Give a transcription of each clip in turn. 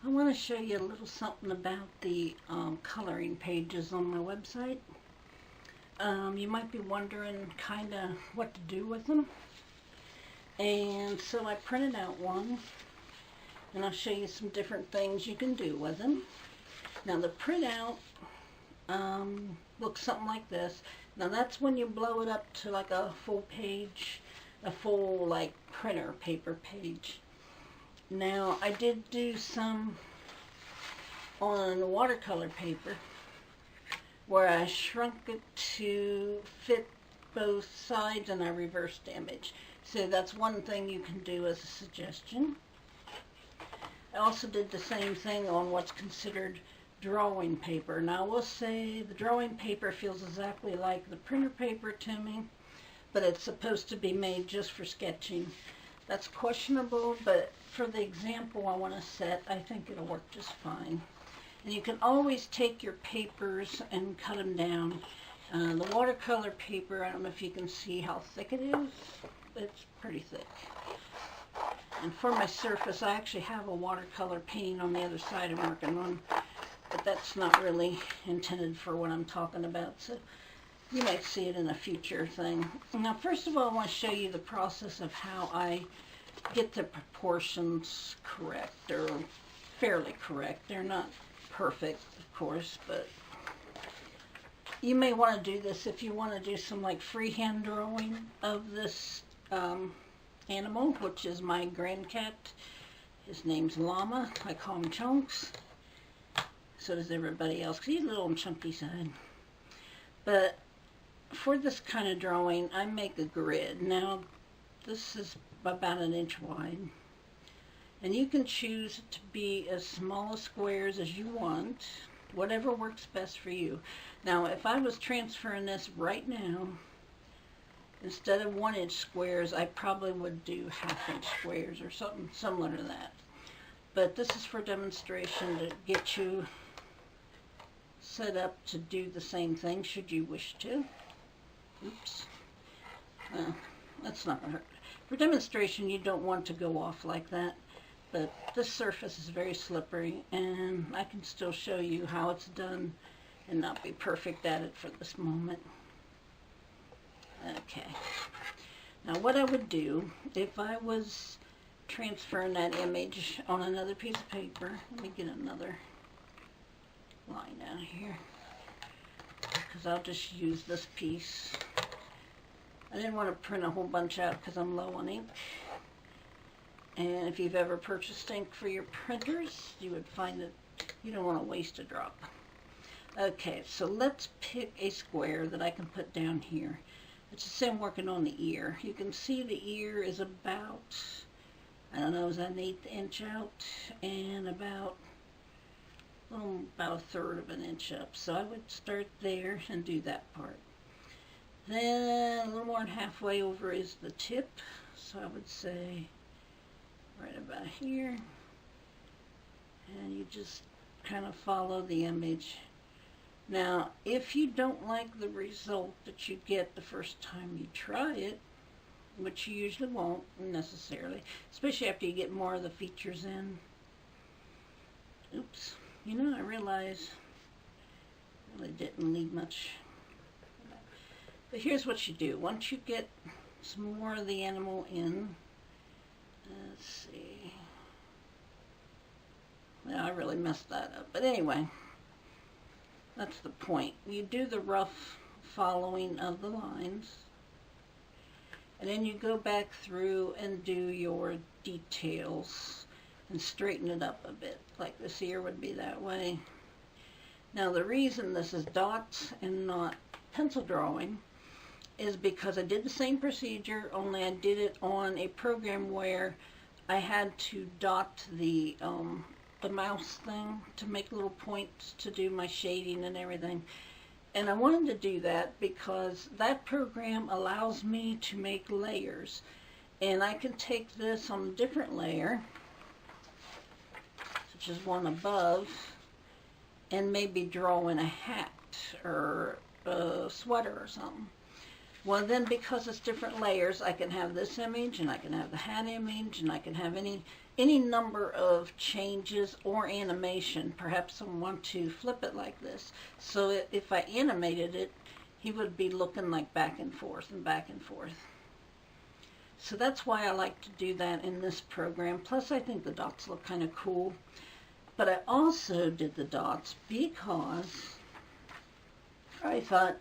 I want to show you a little something about the coloring pages on my website. You might be wondering kind of what to do with them. And so I printed out one, and I'll show you some different things you can do with them. Now the printout looks something like this. Now that's when you blow it up to like a full page, a full like printer paper page. Now I did do some on watercolor paper where I shrunk it to fit both sides and I reversed image. So that's one thing you can do as a suggestion. I also did the same thing on what's considered drawing paper. Now I will say the drawing paper feels exactly like the printer paper to me, but it's supposed to be made just for sketching. That's questionable, but for the example I want to set, I think it'll work just fine. And you can always take your papers and cut them down. The watercolor paper, I don't know if you can see how thick it is. It's pretty thick. And for my surface, I actually have a watercolor painting on the other side I'm working on, but that's not really intended for what I'm talking about, so you might see it in a future thing. Now, first of all, I want to show you the process of how I get the proportions correct, or fairly correct. They're not perfect, of course, but you may want to do this if you want to do some like freehand drawing of this animal, which is my grand cat. His name's Llama. I call him Chunks. So does everybody else, because he's a little on chunky side. But for this kind of drawing, I make a grid. Now, this is about 1 inch wide. And you can choose to be as small a squares as you want, whatever works best for you. Now, if I was transferring this right now, instead of 1 inch squares, I probably would do 1/2 inch squares or something similar to that. But this is for demonstration to get you set up to do the same thing should you wish to. Oops. That's not going to hurt. For demonstration, you don't want to go off like that. But this surface is very slippery, and I can still show you how it's done and not be perfect at it for this moment. Okay. Now what I would do if I was transferring that image on another piece of paper, let me get another line down here, because I'll just use this piece. I didn't want to print a whole bunch out because I'm low on ink. And if you've ever purchased ink for your printers, you would find that you don't want to waste a drop. Okay, so let's pick a square that I can put down here. Let's just say I'm working on the ear. You can see the ear is about, I don't know, is that 1/8 inch out and about 1/3 of an inch up. So I would start there and do that part. Then a little more than halfway over is the tip. So I would say right about here, and you just kind of follow the image. Now, if you don't like the result that you get the first time you try it, which you usually won't necessarily, especially after you get more of the features in. Oops, you know, I realize I really didn't leave much. But here's what you do. Once you get some more of the animal in, let's see. Well, I really messed that up. But anyway, that's the point. You do the rough following of the lines, and then you go back through and do your details and straighten it up a bit. Like this ear would be that way. Now the reason this is dots and not pencil drawing is because I did the same procedure, only I did it on a program where I had to dot the mouse thing to make little points to do my shading and everything. And I wanted to do that because that program allows me to make layers. And I can take this on a different layer, such as one above, and maybe draw in a hat or a sweater or something. Well, then because it's different layers, I can have this image, and I can have the hat image, and I can have any number of changes or animation. Perhaps I want to flip it like this. So if I animated it, he would be looking like back and forth and back and forth. So that's why I like to do that in this program. Plus, I think the dots look kind of cool. But I also did the dots because I thought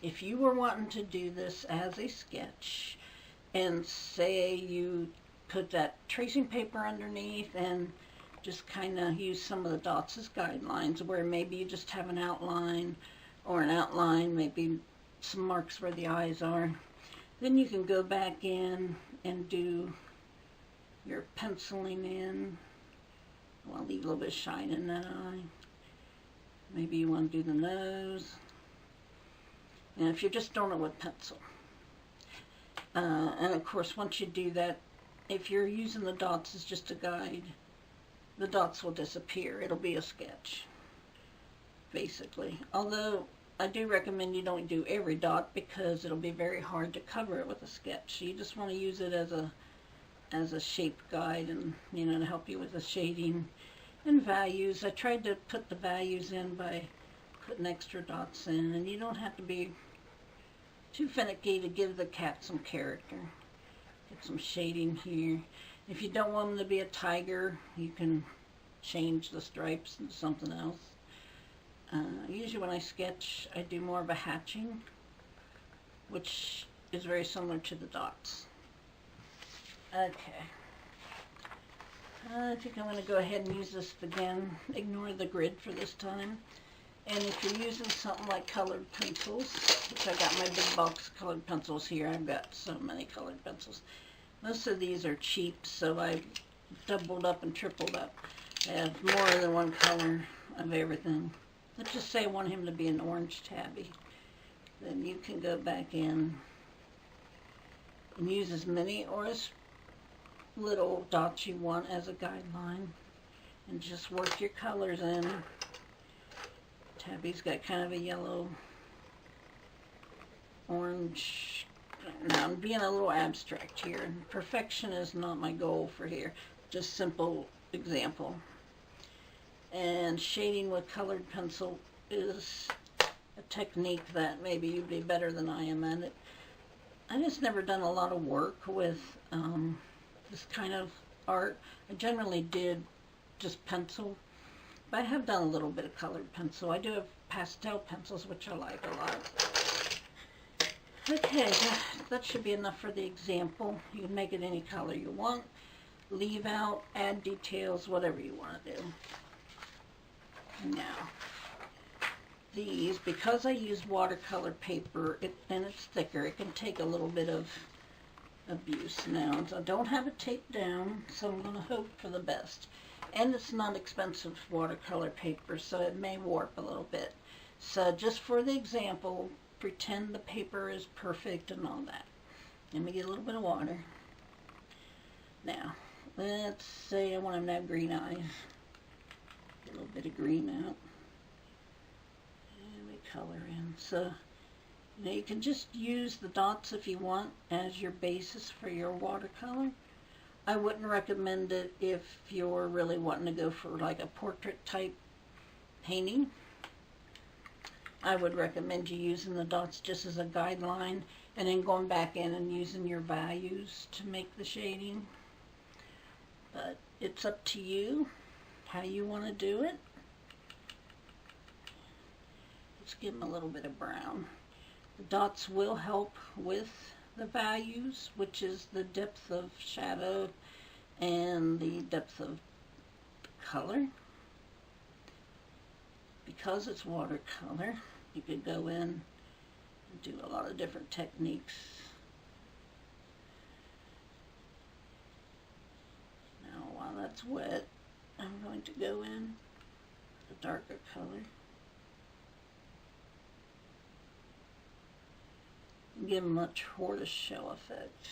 if you were wanting to do this as a sketch, and say you put that tracing paper underneath and just kind of use some of the dots as guidelines, where maybe you just have an outline, or an outline, maybe some marks where the eyes are, then you can go back in and do your penciling in. Well, leave a little bit of shine in that eye. Maybe you want to do the nose. And if you're just doing it with pencil. And of course, once you do that, if you're using the dots as just a guide, the dots will disappear. It'll be a sketch, basically. Although, I do recommend you don't do every dot because it'll be very hard to cover it with a sketch. So you just want to use it as a shape guide, and to help you with the shading and values. I tried to put the values in by putting extra dots in, and you don't have to be too finicky to give the cat some character. Get some shading here. If you don't want them to be a tiger, you can change the stripes into something else. Usually when I sketch, I do more of a hatching, which is very similar to the dots. Okay. I think I'm going to go ahead and use this again. Ignore the grid for this time. And if you're using something like colored pencils, which I got my big box of colored pencils here. I've got so many colored pencils. Most of these are cheap, so I've doubled up and tripled up. I have more than one color of everything. Let's just say I want him to be an orange tabby. Then you can go back in and use as many or as little dots you want as a guideline, and just work your colors in. Tabby's got kind of a yellow, orange. Now I'm being a little abstract here. Perfection is not my goal for here. Just simple example. And shading with colored pencil is a technique that maybe you'd be better than I am at it. I just never done a lot of work with this kind of art. I generally did just pencil, but I have done a little bit of colored pencil. I do have pastel pencils, which I like a lot. Okay, that should be enough for the example. You can make it any color you want, leave out, add details, whatever you want to do. Now, these, because I use watercolor paper and it's thicker, it can take a little bit of abuse. Now, I don't have it taped down, so I'm going to hope for the best. And it's not expensive watercolor paper, so it may warp a little bit. So just for the example, pretend the paper is perfect and all that. Let me get a little bit of water. Now, let's say I want him to have green eyes. Get a little bit of green out. And we color in. So, you can just use the dots if you want as your basis for your watercolor. I wouldn't recommend it if you're really wanting to go for like a portrait type painting. I would recommend you using the dots just as a guideline and then going back in and using your values to make the shading. But it's up to you how you want to do it. Let's give them a little bit of brown. The dots will help with the values, which is the depth of shadow and the depth of color. Because it's watercolor, you could go in and do a lot of different techniques. Now, while that's wet, I'm going to go in the darker color. Give them a tortoiseshell effect.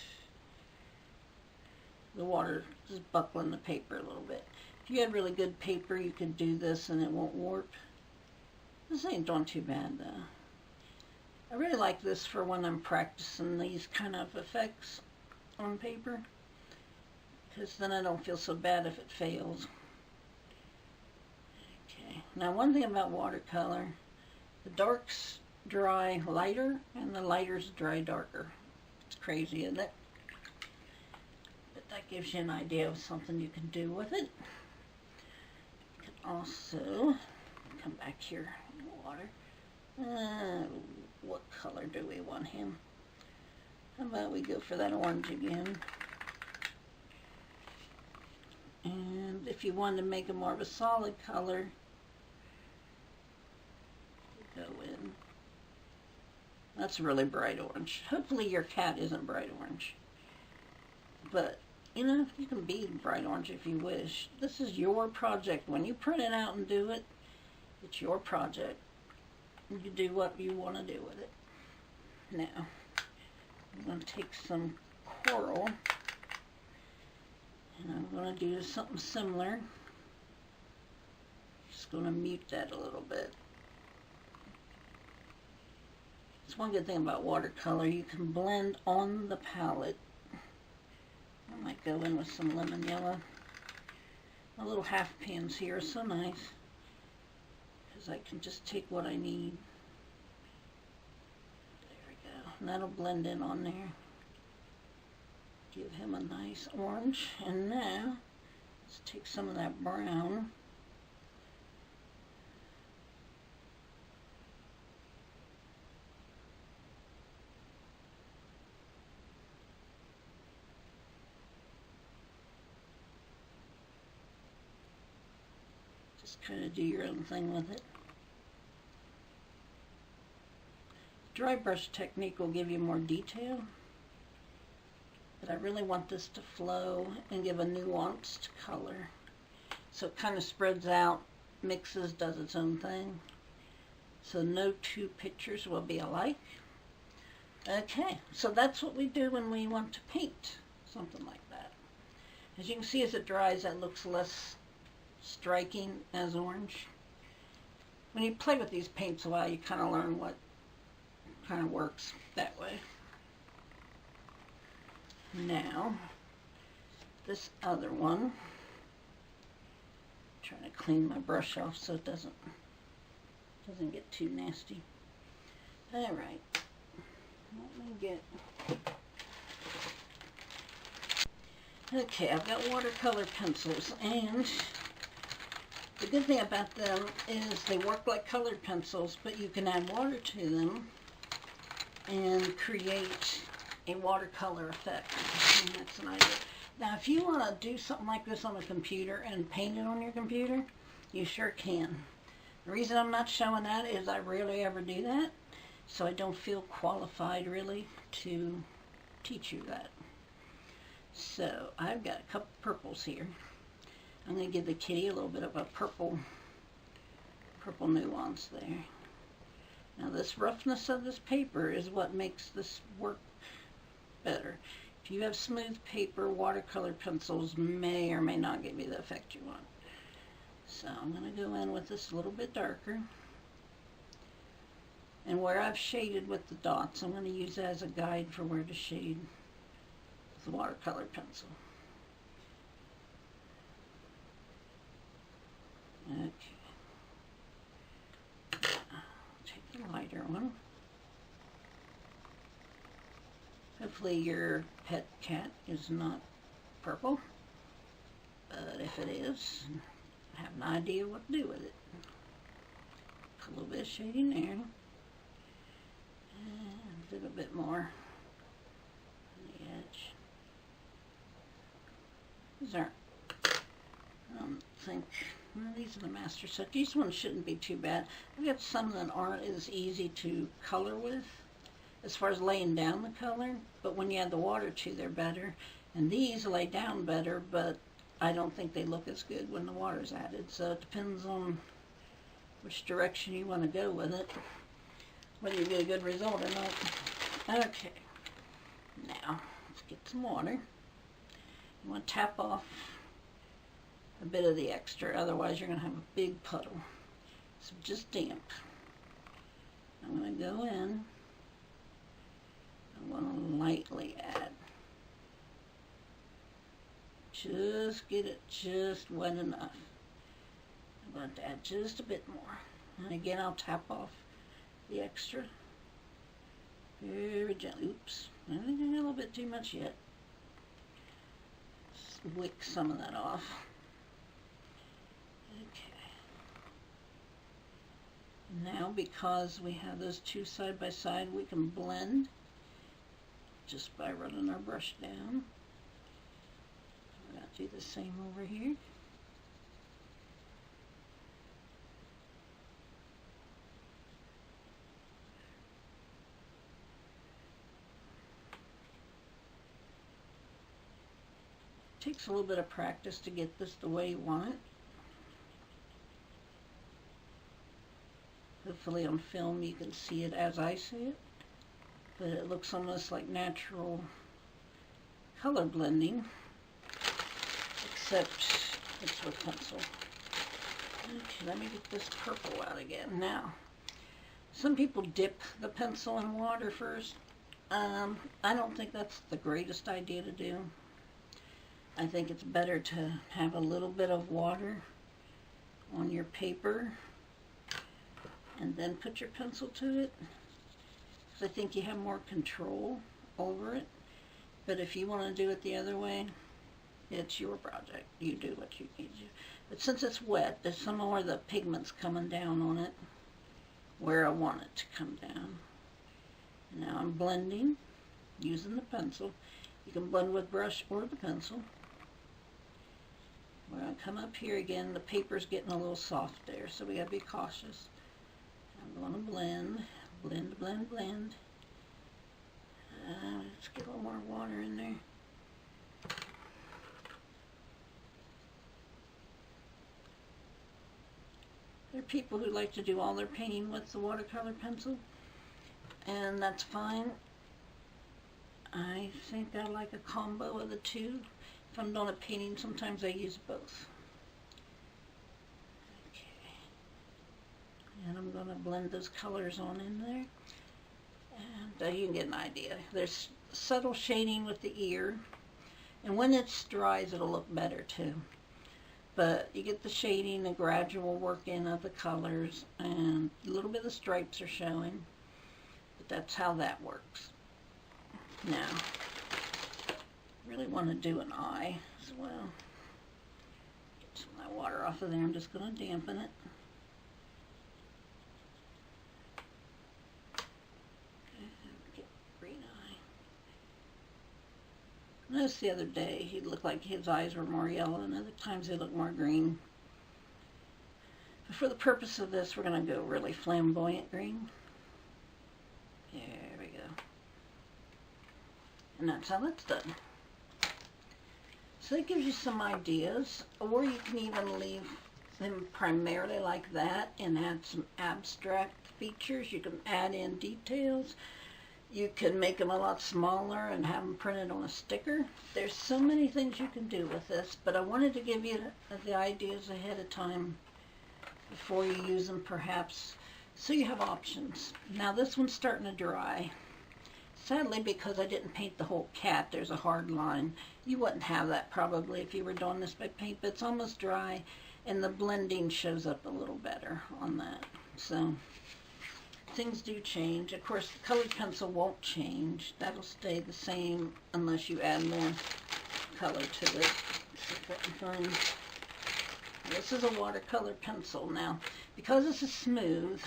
The water is buckling the paper a little bit. If you had really good paper, you could do this and it won't warp. This ain't doing too bad though. I really like this for when I'm practicing these kind of effects on paper, because then I don't feel so bad if it fails. Okay, now one thing about watercolor, the darks dry lighter and the lighters dry darker. It's crazy, isn't it? But that gives you an idea of something you can do with it. You can also come back here in the water. What color do we want him? How about we go for that orange again? And if you want to make it more of a solid color, go in. That's really bright orange. Hopefully your cat isn't bright orange. But, you know, you can be bright orange if you wish. This is your project. When you print it out and do it, it's your project. You do what you want to do with it. Now, I'm going to take some coral, and I'm going to do something similar. Just going to mute that a little bit. It's one good thing about watercolor. You can blend on the palette. I might go in with some lemon yellow. My little half pans here are so nice, because I can just take what I need. There we go. And that'll blend in on there. Give him a nice orange. And now, let's take some of that brown. Just kind of do your own thing with it. Dry brush technique will give you more detail, but I really want this to flow and give a nuanced color. So it kind of spreads out, mixes, does its own thing. So no two pictures will be alike. Okay, so that's what we do when we want to paint something like that. As you can see, as it dries, that looks less striking as orange. When you play with these paints a while, you kind of learn what kind of works that way. Now, this other one, trying to clean my brush off so it doesn't get too nasty. All right, let me get. Okay, I've got watercolor pencils, and the good thing about them is they work like colored pencils, but you can add water to them and create a watercolor effect. And that's an idea. Now, if you want to do something like this on a computer and paint it on your computer, you sure can. The reason I'm not showing that is I rarely ever do that, so I don't feel qualified really to teach you that. So I've got a couple purples here. I'm going to give the kitty a little bit of a purple nuance there. Now this roughness of this paper is what makes this work better. If you have smooth paper, watercolor pencils may or may not give you the effect you want. So I'm going to go in with this a little bit darker. And where I've shaded with the dots, I'm going to use that as a guide for where to shade with the watercolor pencil. Okay. Take the lighter one. Hopefully your pet cat is not purple, but if it is, I have an idea what to do with it. Put a little bit of shading there, and a little bit more on the edge. These aren't, I don't think, well, these are the master set. These ones shouldn't be too bad. I've got some that aren't as easy to color with, as far as laying down the color, but when you add the water to, they're better. And these lay down better, but I don't think they look as good when the water's added. So it depends on which direction you want to go with it, whether you get a good result or not. Okay, now let's get some water. You want to tap off a bit of the extra, otherwise you're going to have a big puddle. So just damp. I'm going to go in I'm going to lightly add. Just get it just wet enough. I'm going to add just a bit more. And again, I'll tap off the extra very gently. Oops, I think I got a little bit too much yet. Just wick some of that off. Okay. Now, because we have those two side by side, we can blend just by running our brush down. We're going to do the same over here. Takes a little bit of practice to get this the way you want it. Hopefully on film you can see it as I see it, but it looks almost like natural color blending, except it's with pencil. Okay, let me get this purple out again. Now, some people dip the pencil in water first. I don't think that's the greatest idea to do. I think it's better to have a little bit of water on your paper and then put your pencil to it, because I think you have more control over it. But if you want to do it the other way, it's your project. You do what you need to do. But since it's wet, there's some more of the pigments coming down on it where I want it to come down. Now I'm blending using the pencil. You can blend with brush or the pencil. We're going to come up here again. The paper's getting a little soft there, so we got to be cautious. I'm going to blend, blend, blend, blend. Let's get a little more water in there. There are people who like to do all their painting with the watercolor pencil, and that's fine. I think I like a combo of the two. If I'm doing a painting, sometimes I use both. Okay. And I'm going to blend those colors on in there. And you can get an idea. There's subtle shading with the ear. And when it dries, it'll look better too. But you get the shading, the gradual work in of the colors, and a little bit of the stripes are showing. But that's how that works. Now, really want to do an eye as well. Get some of that water off of there. I'm just going to dampen it. Get green eye. I noticed the other day he looked like his eyes were more yellow, and other times they look more green. But for the purpose of this, we're going to go really flamboyant green. There we go. And that's how that's done. So that gives you some ideas, or you can even leave them primarily like that and add some abstract features. You can add in details. You can make them a lot smaller and have them printed on a sticker. There's so many things you can do with this, but I wanted to give you the ideas ahead of time before you use them perhaps, so you have options. Now this one's starting to dry. Sadly, because I didn't paint the whole cat, there's a hard line. You wouldn't have that probably if you were doing this by paint, but it's almost dry, and the blending shows up a little better on that. So things do change. Of course, the colored pencil won't change. That'll stay the same unless you add more color to it. See if I can find. This is a watercolor pencil. Now, because this is smooth,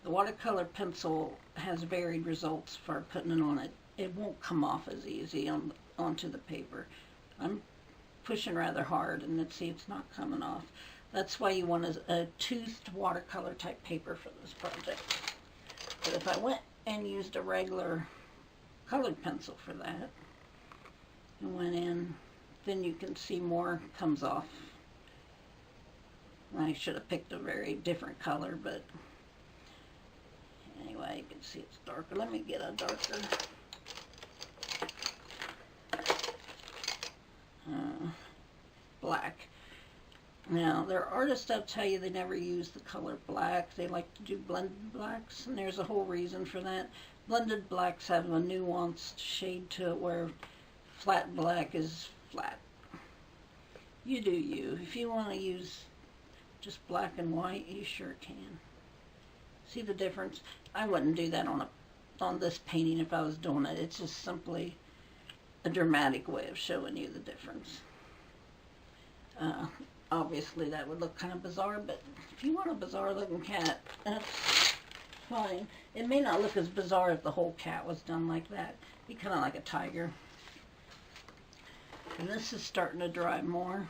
the watercolor pencil has varied results for putting it on it. It won't come off as easy onto the paper. I'm pushing rather hard, and let's see, it's not coming off. That's why you want a toothed watercolor type paper for this project. But if I went and used a regular colored pencil for that, and went in, then you can see more comes off. I should have picked a very different color, but anyway, you can see it's darker. Let me get a darker. Black. Now, there are artists that tell you they never use the color black. They like to do blended blacks, and there's a whole reason for that. Blended blacks have a nuanced shade to it where flat black is flat. You do you. If you want to use just black and white, you sure can. See the difference? I wouldn't do that on this painting if I was doing it. It's just simply a dramatic way of showing you the difference. Obviously that would look kind of bizarre, but if you want a bizarre looking cat, that's fine. It may not look as bizarre if the whole cat was done like that. It'd be kind of like a tiger. And this is starting to dry more.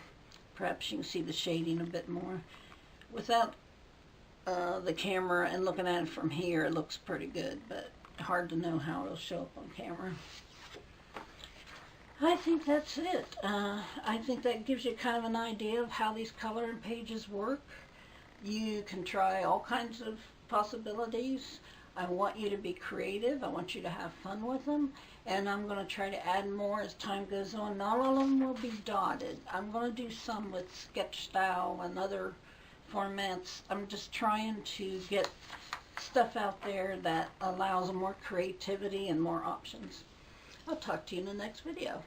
Perhaps you can see the shading a bit more. Without the camera and looking at it from here, it looks pretty good, but hard to know how it'll show up on camera. I think that's it. I think that gives you kind of an idea of how these coloring pages work. You can try all kinds of possibilities. I want you to be creative. I want you to have fun with them. And I'm going to try to add more as time goes on. Not all of them will be dotted. I'm going to do some with sketch style and other formats. I'm just trying to get stuff out there that allows more creativity and more options. I'll talk to you in the next video.